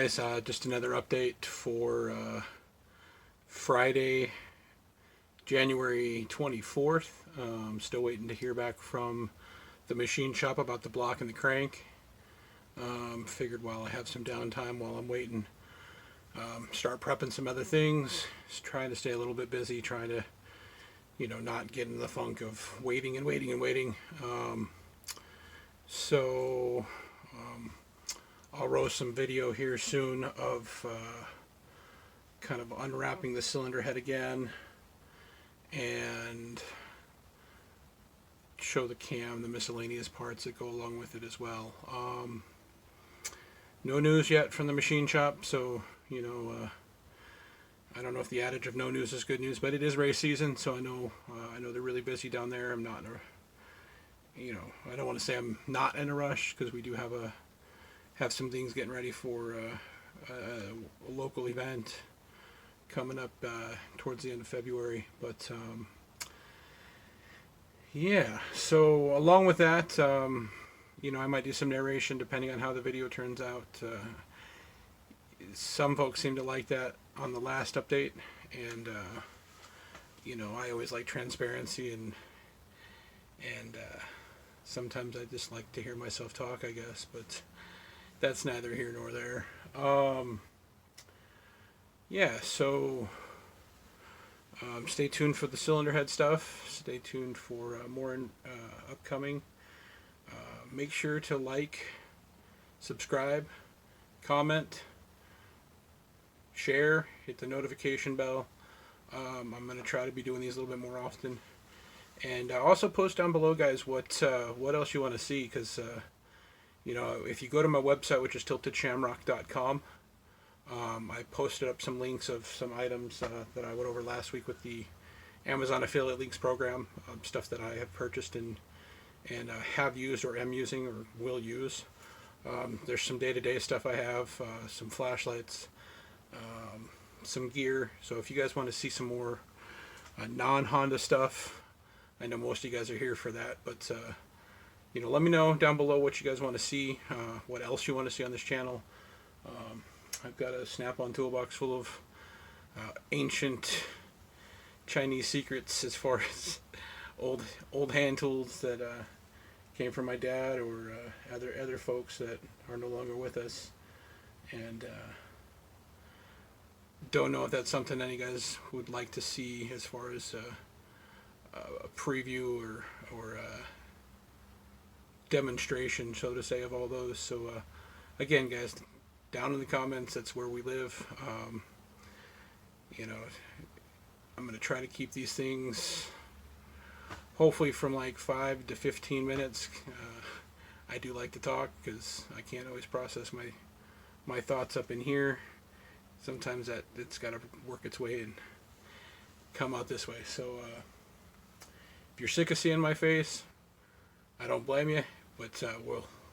guys, just another update for Friday, January 24th. Still waiting to hear back from the machine shop about the block and the crank. Figured while I have some downtime while I'm waiting, start prepping some other things. Just trying to stay a little bit busy, trying to, not get in the funk of waiting and waiting and waiting. So I'll roast some video here soon of kind of unwrapping the cylinder head again and show the cam, the miscellaneous parts that go along with it as well. No news yet from the machine shop, so I don't know if the adage of no news is good news, but it is race season, so I know they're really busy down there. I'm not in a, I don't want to say I'm not in a rush, because we do have some things getting ready for a local event coming up towards the end of February. But yeah, so along with that, I might do some narration depending on how the video turns out. Some folks seem to like that on the last update, and I always like transparency, and sometimes I just like to hear myself talk, I guess, but that's neither here nor there. Yeah, so stay tuned for the cylinder head stuff. Stay tuned for more upcoming. Make sure to like, subscribe, comment, share, hit the notification bell. I'm going to try to be doing these a little bit more often. And also post down below, guys, what else you want to see, because if you go to my website, which is tiltedshamrock.com, I posted up some links of some items that I went over last week with the Amazon Affiliate Links program, stuff that I have purchased and have used or am using or will use. There's some day-to-day stuff I have, some flashlights, some gear. So if you guys want to see some more non-Honda stuff, I know most of you guys are here for that, but let me know down below what you guys want to see, what else you want to see on this channel. I've got a Snap-on toolbox full of ancient Chinese secrets as far as old hand tools that came from my dad or other folks that are no longer with us, and don't know if that's something any guys would like to see as far as a preview or demonstration, so to say, of all those. So again, guys, down in the comments, that's where we live. I'm going to try to keep these things hopefully from like 5 to 15 minutes. I do like to talk because I can't always process my thoughts up in here. Sometimes it's got to work its way and come out this way. So if you're sick of seeing my face, I don't blame you, but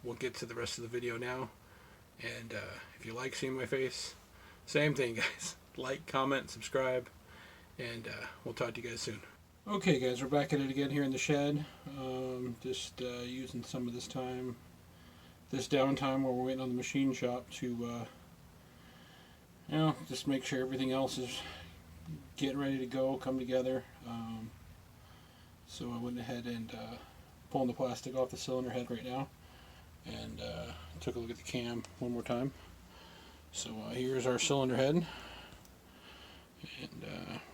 we'll get to the rest of the video now. And if you like seeing my face, same thing, guys. Like, comment, subscribe, and we'll talk to you guys soon. Okay, guys, we're back at it again here in the shed. Just using some of this downtime while we're waiting on the machine shop to, just make sure everything else is getting ready to go, come together. So I went ahead and pulling the plastic off the cylinder head right now, and took a look at the cam one more time. So here's our cylinder head, and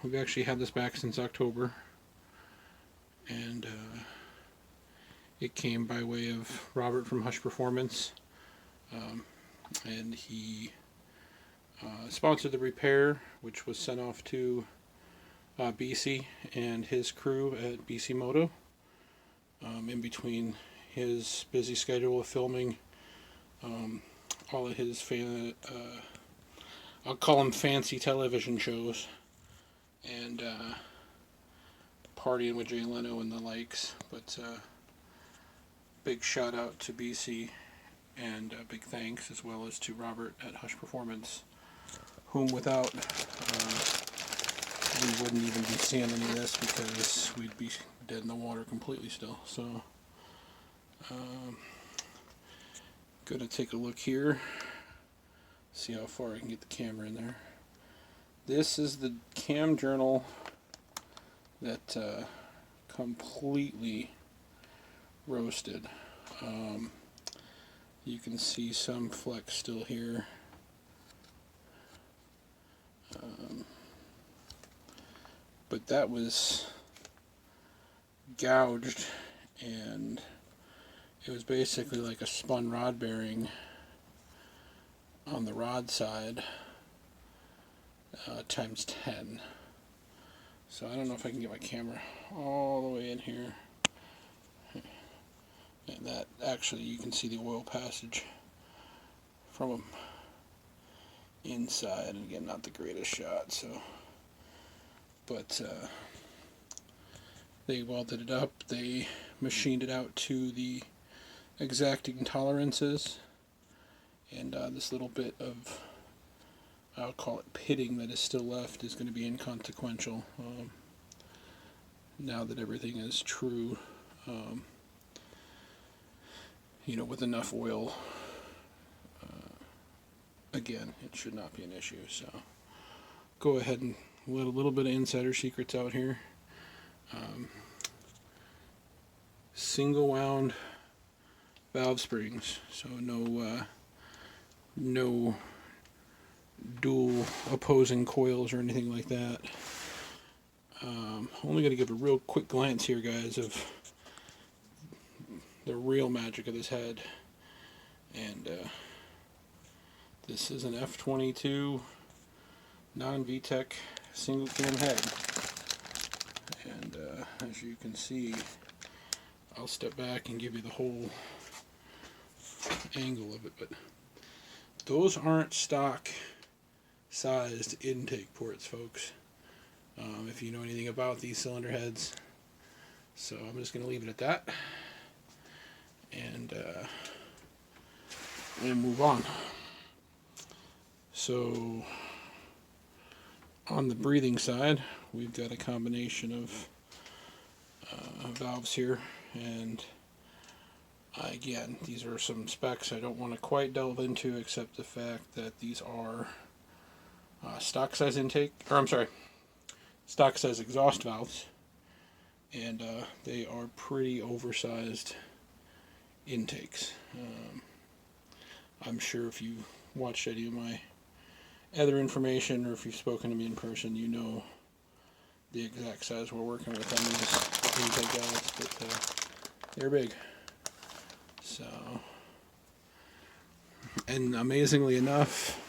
we've actually had this back since October, and it came by way of Robert from Hush Performance, and he sponsored the repair, which was sent off to BC and his crew at BC Moto, in between his busy schedule of filming all of his I'll call them fancy television shows, and partying with Jay Leno and the likes. But big shout out to BC, and big thanks as well as to Robert at Hush Performance, whom without we wouldn't even be seeing any of this, because we'd be dead in the water completely still. So gonna take a look here. See how far I can get the camera in there. This is the cam journal that completely roasted. You can see some flecks still here. But that was gouged, and it was basically like a spun rod bearing on the rod side times 10. So I don't know if I can get my camera all the way in here. And that actually, you can see the oil passage from them inside. And again, not the greatest shot, so. But they welded it up. They machined it out to the exacting tolerances. And this little bit of, I'll call it pitting, that is still left is going to be inconsequential. Now that everything is true, you know, with enough oil, again, it should not be an issue. So go ahead and let a little bit of insider secrets out here. Single wound valve springs, so no dual opposing coils or anything like that. Only going to give a real quick glance here, guys, of the real magic of this head. And this is an F22 non-VTEC single cam head. And as you can see, I'll step back and give you the whole angle of it, but those aren't stock sized intake ports, folks. If you know anything about these cylinder heads. So I'm just going to leave it at that, and we'll move on. So on the breathing side, we've got a combination of valves here, and again, these are some specs I don't want to quite delve into, except the fact that these are stock size intake, or I'm sorry, stock size exhaust valves, and they are pretty oversized intakes. I'm sure if you watched any of my other information, or if you've spoken to me in person, you know the exact size we're working with on these intake valves, but they're big. So, and amazingly enough,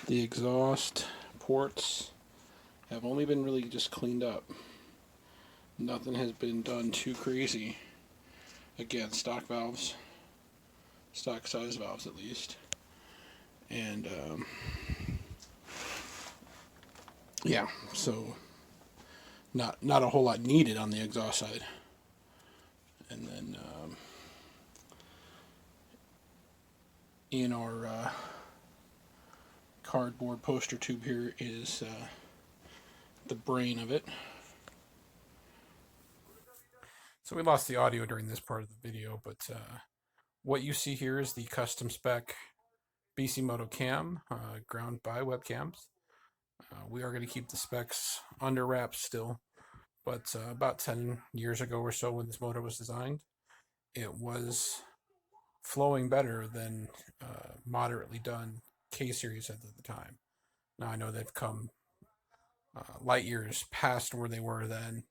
the exhaust ports have only been really just cleaned up. Nothing has been done too crazy. Again, stock valves, stock size valves at least, and yeah, so not a whole lot needed on the exhaust side. And then in our cardboard poster tube here is the brain of it. So we lost the audio during this part of the video, but what you see here is the custom spec BC Moto cam, ground by webcams. We are going to keep the specs under wraps still, but about 10 years ago or so, when this motor was designed, it was flowing better than moderately done K-series at the time. Now I know they've come light years past where they were then,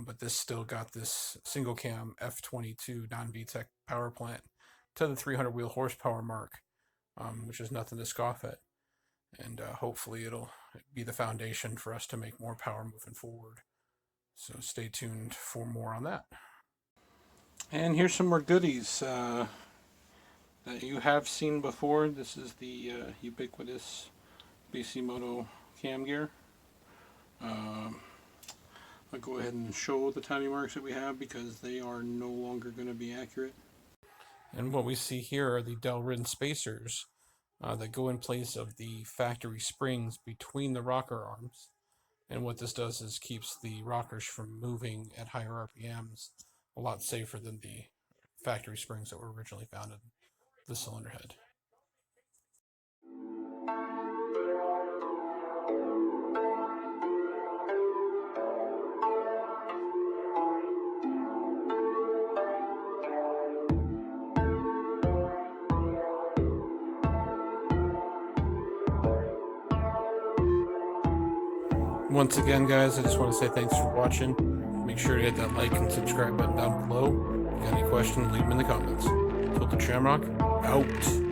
but this still got this single cam F22 non-VTEC power plant to the 300 wheel horsepower mark, which is nothing to scoff at. And hopefully it'll be the foundation for us to make more power moving forward. So stay tuned for more on that. And here's some more goodies that you have seen before. This is the ubiquitous BC Moto cam gear. I'll go ahead and show the timing marks that we have, because they are no longer going to be accurate. And what we see here are the Delrin spacers that go in place of the factory springs between the rocker arms. And what this does is keeps the rockers from moving at higher RPMs a lot safer than the factory springs that were originally found in the cylinder head. Once again, guys, I just want to say thanks for watching. Make sure to hit that like and subscribe button down below. If you got any questions, leave them in the comments. Tilted Shamrock, out.